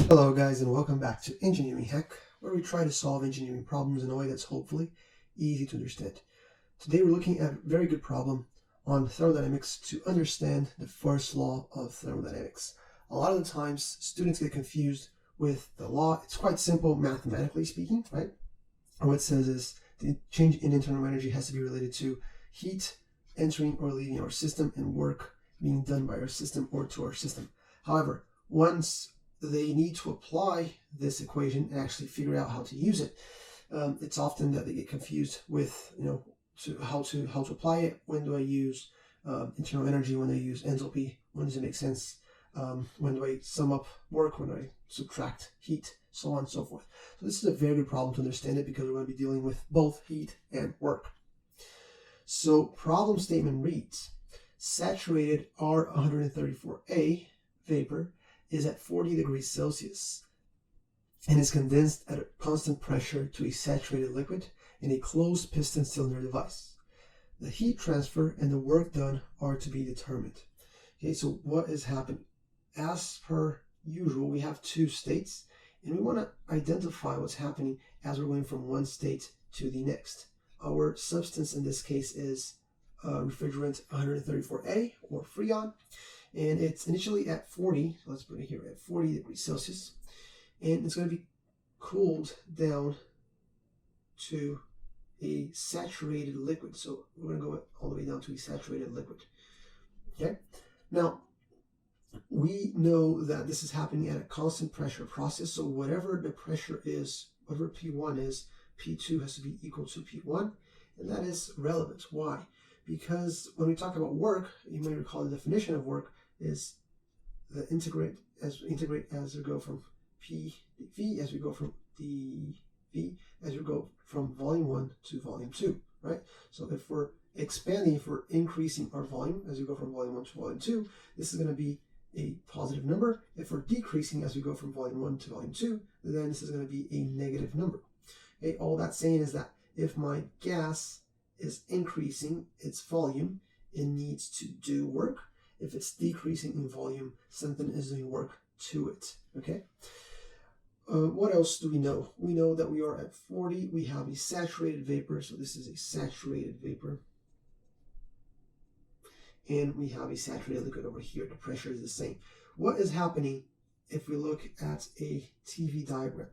Hello guys, and welcome back to Engineering Hack, where we try to solve engineering problems in a way that's hopefully easy to understand. Today we're looking at a very good problem on thermodynamics to understand the first law of thermodynamics. A lot of the times students get confused with the law. It's quite simple mathematically speaking, right? And what it says is the change in internal energy has to be related to heat entering or leaving our system and work being done by our system or to our system. However, once they need to apply this equation and actually figure out how to use it, it's often that they get confused with how to apply it. When do I use internal energy? When do I use enthalpy? When does it make sense? When do I sum up work? When do I subtract heat? So on and so forth. So this is a very good problem to understand it, because we're going to be dealing with both heat and work. So problem statement reads: saturated R134A vapor is at 40 degrees Celsius and is condensed at a constant pressure to a saturated liquid in a closed piston cylinder device. The heat transfer and the work done are to be determined. Okay, so what is happening? As per usual, we have two states, and we want to identify what's happening as we're going from one state to the next. Our substance in this case is refrigerant 134A, or Freon, and it's initially at 40, let's put it here, at 40 degrees Celsius, and it's going to be cooled down to a saturated liquid. So we're going to go all the way down to a saturated liquid. Okay, now we know that this is happening at a constant pressure process, so whatever the pressure is, whatever P1 is, P2 has to be equal to P1, and that is relevant. Why? Because when we talk about work, you may recall the definition of work is the integrate as we go from PV, as we go from dV, as we go from volume 1 to volume 2, right? So if we're expanding, if we're increasing our volume as we go from volume 1 to volume 2, this is going to be a positive number. If we're decreasing as we go from volume 1 to volume 2, then this is going to be a negative number. Okay, all that's saying is that if my gas is increasing its volume, it needs to do work. If it's decreasing in volume, something is doing work to it. Okay. What else do we know? We know that we are at 40. We have a saturated vapor, so this is a saturated vapor. And we have a saturated liquid over here. The pressure is the same. What is happening if we look at a TV diagram?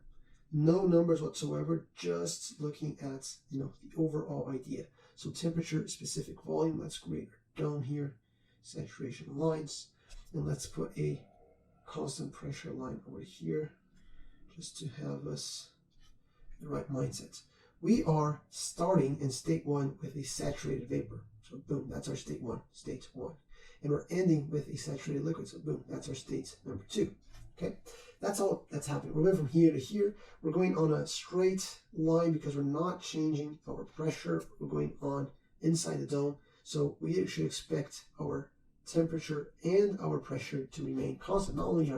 No numbers whatsoever, just looking at the overall idea. So temperature, specific volume, let's grade down here, saturation lines, and let's put a constant pressure line over here just to have us the right mindset. We are starting in state 1 with a saturated vapor. So boom, that's our state 1. And we're ending with a saturated liquid. So boom, that's our state number 2. Okay, that's all that's happening. We're going from here to here. We're going on a straight line because we're not changing our pressure. We're going on inside the dome. So we should expect our temperature and our pressure to remain constant. Not only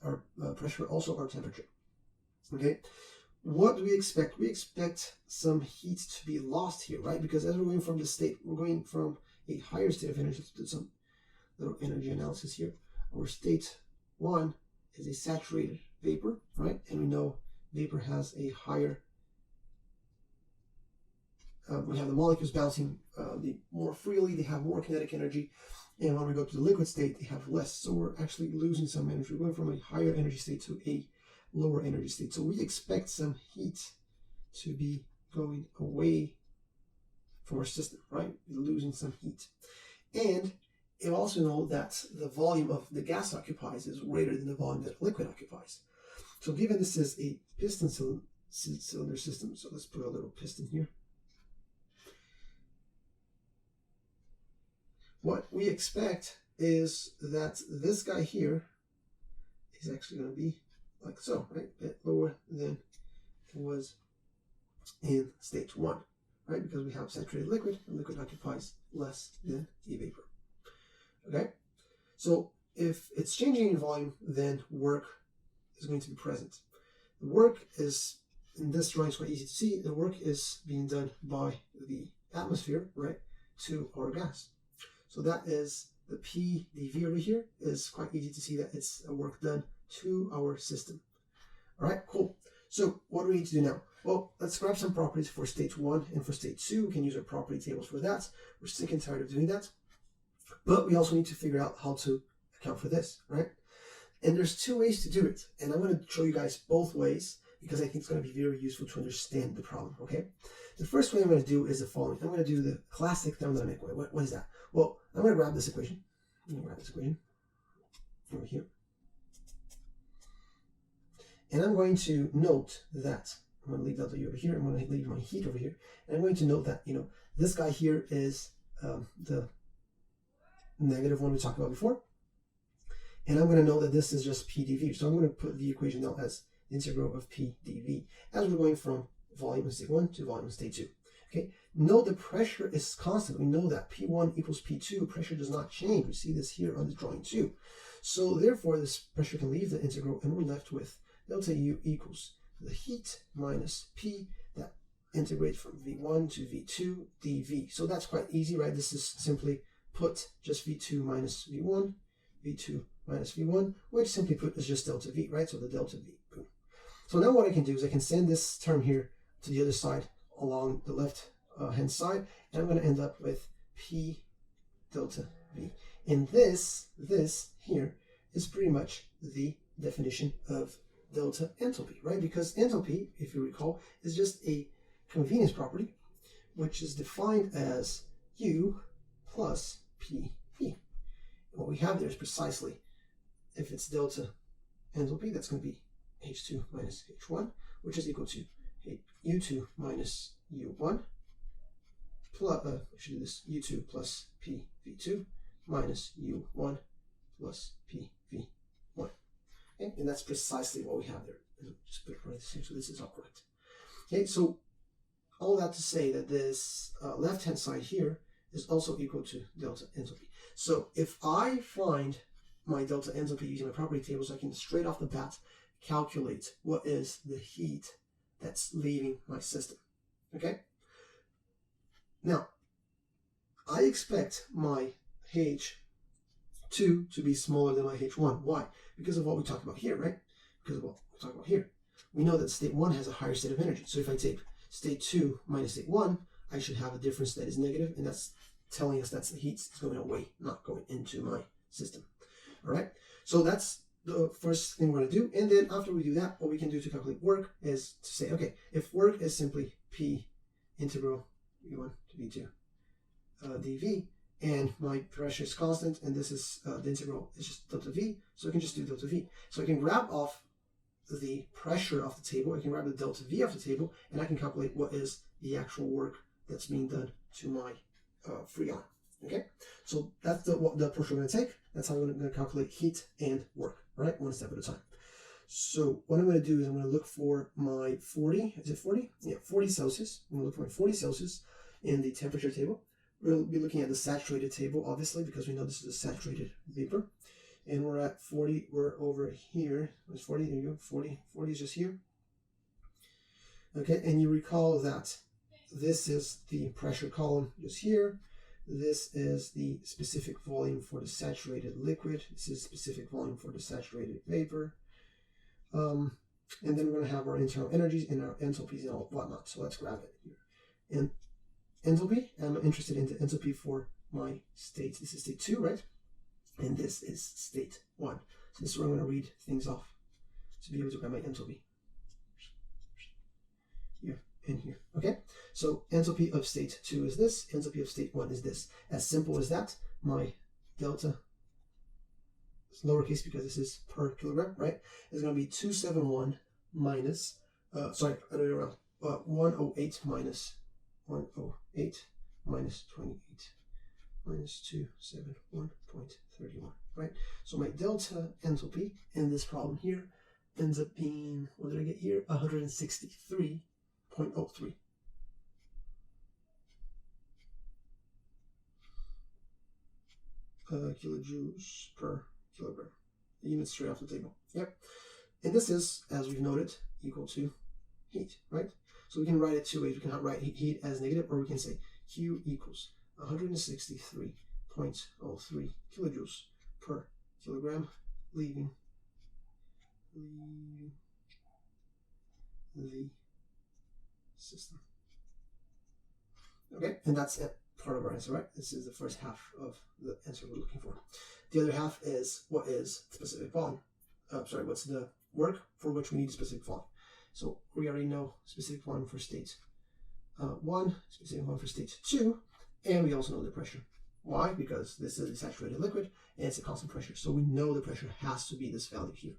our pressure, but also our temperature. Okay, what do we expect? We expect some heat to be lost here, right? Because as we're going from the state, we're going from a higher state of energy. Let's do some little energy analysis here. Our state 1 is a saturated vapor, right? And we know vapor has a higher, we have the molecules bouncing more freely, they have more kinetic energy, and when we go to the liquid state, they have less. So we're actually losing some energy. We're going from a higher energy state to a lower energy state. So we expect some heat to be going away from our system, right? We're losing some heat. And you also know that the volume of the gas occupies is greater than the volume that liquid occupies. So given this is a piston cylinder system, so let's put a little piston here. What we expect is that this guy here is actually going to be like so, right? A bit lower than it was in state 1, right? Because we have saturated liquid, and liquid occupies less than a vapor. Okay, so if it's changing in volume, then work is going to be present. The work is, in this drawing, it's quite easy to see, the work is being done by the atmosphere, right, to our gas. So that is the P dV over here is quite easy to see that it's a work done to our system. All right, cool. So what do we need to do now? Well, let's grab some properties for state 1 and for state 2. We can use our property tables for that. We're sick and tired of doing that. But we also need to figure out how to account for this, right? And there's two ways to do it. And I'm going to show you guys both ways because I think it's going to be very useful to understand the problem, okay? The first way I'm going to do is the following. I'm going to do the classic thermodynamic way. What is that? Well, I'm going to grab this equation. I'm going to grab this equation over here. And I'm going to note that I'm going to leave delta U over here. I'm going to leave my heat over here. And I'm going to note that, this guy here is the negative one we talked about before. And I'm going to know that this is just P dV. So I'm going to put the equation now as the integral of P dV as we're going from volume in state 1 to volume in state 2. Okay. Note the pressure is constant. We know that P1 equals P2. Pressure does not change. We see this here on the drawing too. So therefore, this pressure can leave the integral and we're left with delta U equals the heat minus P that integrates from V1 to V2 dV. So that's quite easy, right? This is simply put just V2 minus V1, V2 minus V1, which simply put is just delta V, right? So the delta V, boom. So now what I can do is I can send this term here to the other side along the left hand side, and I'm going to end up with P delta V. And this here is pretty much the definition of delta enthalpy, right? Because enthalpy, if you recall, is just a convenience property, which is defined as U plus PV. What we have there is precisely, if it's delta enthalpy, that's going to be H2 minus H1, which is equal to U2 minus U1, plus, I should do this, U2 plus PV2 minus U1 plus PV1. Okay, and that's precisely what we have there. Just put it right here, so this is all correct. Okay, so all that to say that this left-hand side here is also equal to delta enthalpy. So if I find my delta enthalpy using my property tables, I can straight off the bat calculate what is the heat that's leaving my system. Okay? Now, I expect my H2 to be smaller than my H1. Why? Because of what we talked about here, right? Because of what we talked about here. We know that state 1 has a higher state of energy. So if I take state 2 minus state 1, I should have a difference that is negative, and that's telling us that's the heat is going away, not going into my system. All right? So that's the first thing we're going to do. And then after we do that, what we can do to calculate work is to say, okay, if work is simply P integral V1 to V2 dV, and my pressure is constant, and this is the integral is just delta V, so I can just do delta V. So I can grab off the pressure off the table, I can grab the delta V off the table, and I can calculate what is the actual work that's being done to my Freon. Okay, so that's the approach we're going to take. That's how I'm going to calculate heat and work, right? One step at a time. So what I'm going to do is I'm going to look for my 40, is it 40? Yeah, 40 Celsius. I'm going to look for my 40 Celsius in the temperature table. We'll be looking at the saturated table, obviously, because we know this is a saturated vapor. And we're at 40, we're over here. It's 40, there you go, 40 is just here. Okay, and you recall that this is the pressure column just here. This is the specific volume for the saturated liquid. This is specific volume for the saturated vapor. And then we're going to have our internal energies and our enthalpies and all whatnot. So let's grab it here. And enthalpy, I'm interested in the enthalpy for my state. This is state 2, right? And this is state 1. So this is where I'm going to read things off to be able to grab my enthalpy. Here and here. Okay? So enthalpy of state 2 is this. Enthalpy of state 1 is this. As simple as that. My delta, it's lowercase because this is per kilogram, right? It's going to be 271 minus, sorry, other way around. 108 minus 108 minus 28 minus 271.31, right? So my delta enthalpy in this problem here ends up being, what did I get here? 163.03. Kilojoules per kilogram. The units straight off the table. Yep. And this is, as we've noted, equal to heat, right? So we can write it two ways. We can write heat as negative, or we can say Q equals 163.03 kilojoules per kilogram, leaving leaving the system. Okay, and that's it, part of our answer, right? This is the first half of the answer we're looking for. The other half is what is specific volume. What's the work for which we need specific volume? So we already know specific volume for state 1, specific volume for state 2, and we also know the pressure. Why? Because this is a saturated liquid and it's a constant pressure. So we know the pressure has to be this value here,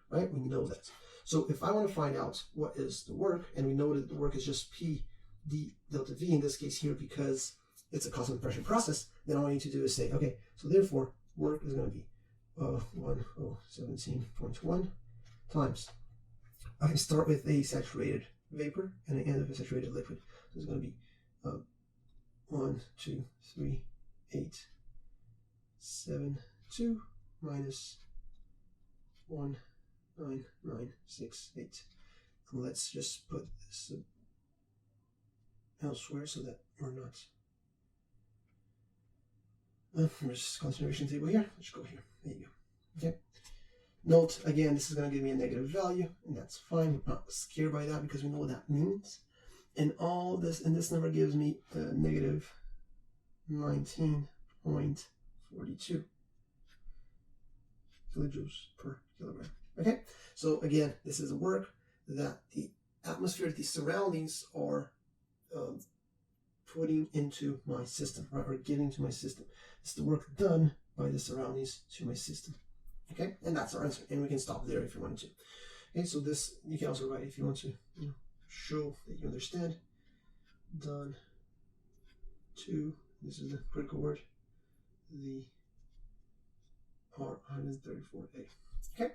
right? We know that. So if I want to find out what is the work, and we know that the work is just P d delta V in this case here because it's a constant pressure process, then all I need to do is say, okay, so therefore work is going to be 1017.1 times. I can start with a saturated vapor and I end with a saturated liquid. So it's going to be 1,238,7,2 minus 1,9,968. Let's just put this elsewhere so that we're not. There's concentration table here. Let's go here. There you go. Okay. Note again, this is going to give me a negative value, and that's fine. We're not scared by that because we know what that means. And all this, and this number gives me negative 19.42 kilojoules per kilogram. Okay. So again, this is a work that the atmosphere, the surroundings are putting into my system, right, or giving to my system. It's the work done by the surroundings to my system. Okay, and that's our answer. And we can stop there if you wanted to. Okay, so this you can also write if you want to show that you understand. Done to, this is the critical word, the R134A. Okay,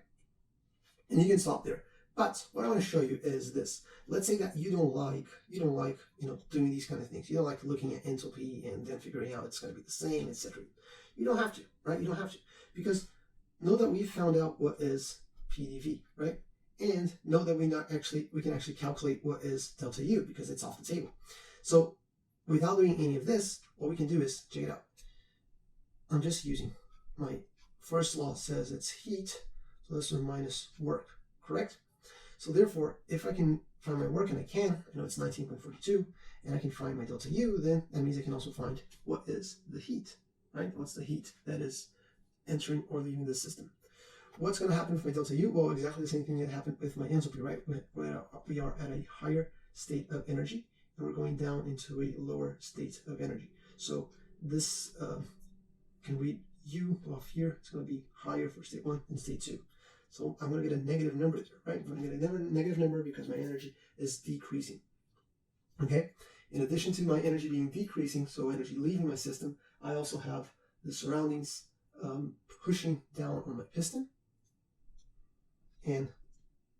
and you can stop there. But what I want to show you is this. Let's say that you don't like doing these kind of things. You don't like looking at enthalpy and then figuring out it's going to be the same, etc. You don't have to, right? You don't have to, because know that we found out what is PdV, right? And know that we can actually calculate what is delta U because it's off the table. So without doing any of this, what we can do is check it out. I'm just using my first law says it's heat, so this one minus work, correct? So therefore, if I can find my work, and I know it's 19.42, and I can find my delta U, then that means I can also find what is the heat, right? What's the heat that is entering or leaving the system? What's going to happen with my delta U? Well, exactly the same thing that happened with my enthalpy, right? We are at a higher state of energy, and we're going down into a lower state of energy. So this can read U off here. It's going to be higher for state 1 and state 2. So I'm going to get a negative number there, right? I'm going to get a negative number because my energy is decreasing. Okay? In addition to my energy being decreasing, so energy leaving my system, I also have the surroundings pushing down on my piston and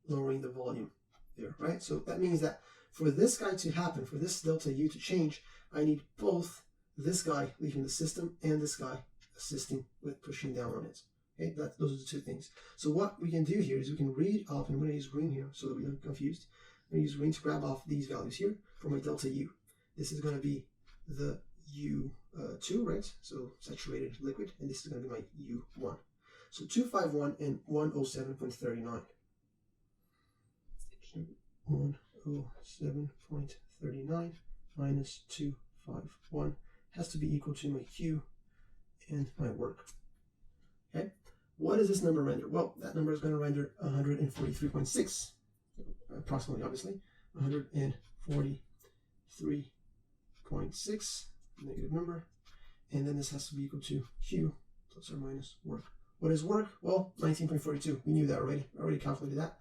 lowering the volume there, right? So that means that for this guy to happen, for this delta U to change, I need both this guy leaving the system and this guy assisting with pushing down on it. Okay, those are the two things. So what we can do here is we can read off, and I'm going to use green here so that we don't get confused. I'm going to use green to grab off these values here for my delta U. This is going to be the U2, right? So saturated liquid, and this is going to be my U1. So 251 and 107.39. 107.39 minus 251 has to be equal to my Q and my work. Okay, what does this number render? Well, that number is going to render 143.6, approximately, obviously, 143.6, negative number, and then this has to be equal to Q plus or minus work. What is work? Well, 19.42. We knew that already. I already calculated that.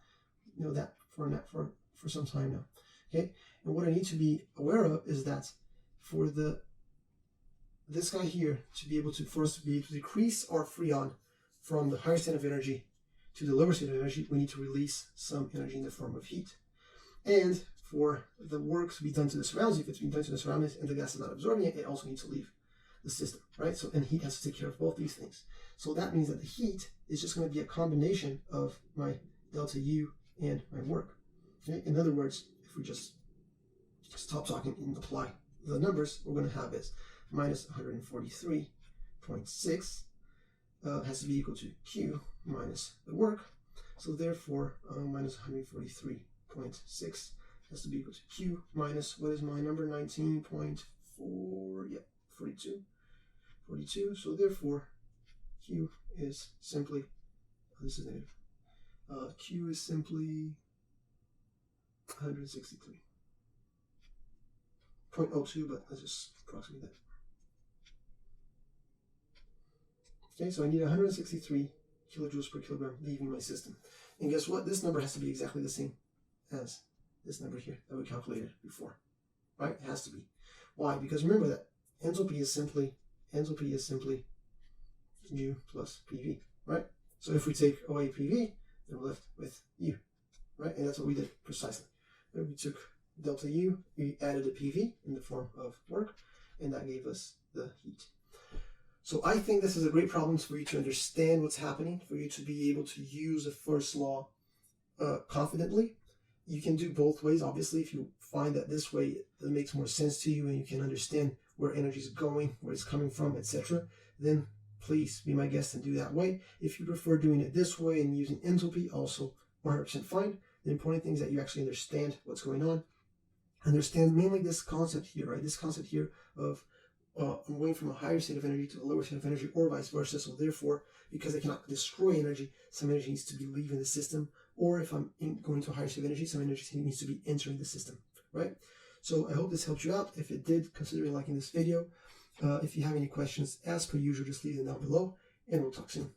We know that for some time now. Okay, and what I need to be aware of is that for this guy here to be able to decrease our freon from the higher state of energy to the lower state of energy, we need to release some energy in the form of heat. And for the work to be done to the surroundings, if it's being done to the surroundings and the gas is not absorbing it, it also needs to leave the system, right? So, and heat has to take care of both these things. So that means that the heat is just going to be a combination of my delta U and my work. Okay? In other words, if we just stop talking and apply the numbers, what we're going to have is minus 143.6 has to be equal to Q minus the work. So therefore, minus 143.6 has to be equal to Q minus, what is my number, 19.4, yeah, 42. So therefore, Q is simply, this is negative, Q is simply 163.02, but let's just approximate that. Okay, so I need 163 kilojoules per kilogram leaving my system. And guess what? This number has to be exactly the same as this number here that we calculated before, right? It has to be. Why? Because remember that enthalpy is simply U plus PV, right? So if we take away PV, then we're left with U, right? And that's what we did precisely. We took delta U, we added a PV in the form of work, and that gave us the heat. So I think this is a great problem for you to understand what's happening, for you to be able to use the first law confidently. You can do both ways, obviously. If you find that this way it makes more sense to you and you can understand where energy is going, where it's coming from, etc., then please be my guest and do that way. If you prefer doing it this way and using enthalpy, also 100% fine. The important thing is that you actually understand what's going on. Understand mainly this concept here, right? This concept here of I'm going from a higher state of energy to a lower state of energy, or vice versa. So therefore, because I cannot destroy energy, some energy needs to be leaving the system. Or if I'm going to a higher state of energy, some energy needs to be entering the system, right? So I hope this helped you out. If it did, consider liking this video. If you have any questions, as per usual, just leave them down below, and we'll talk soon.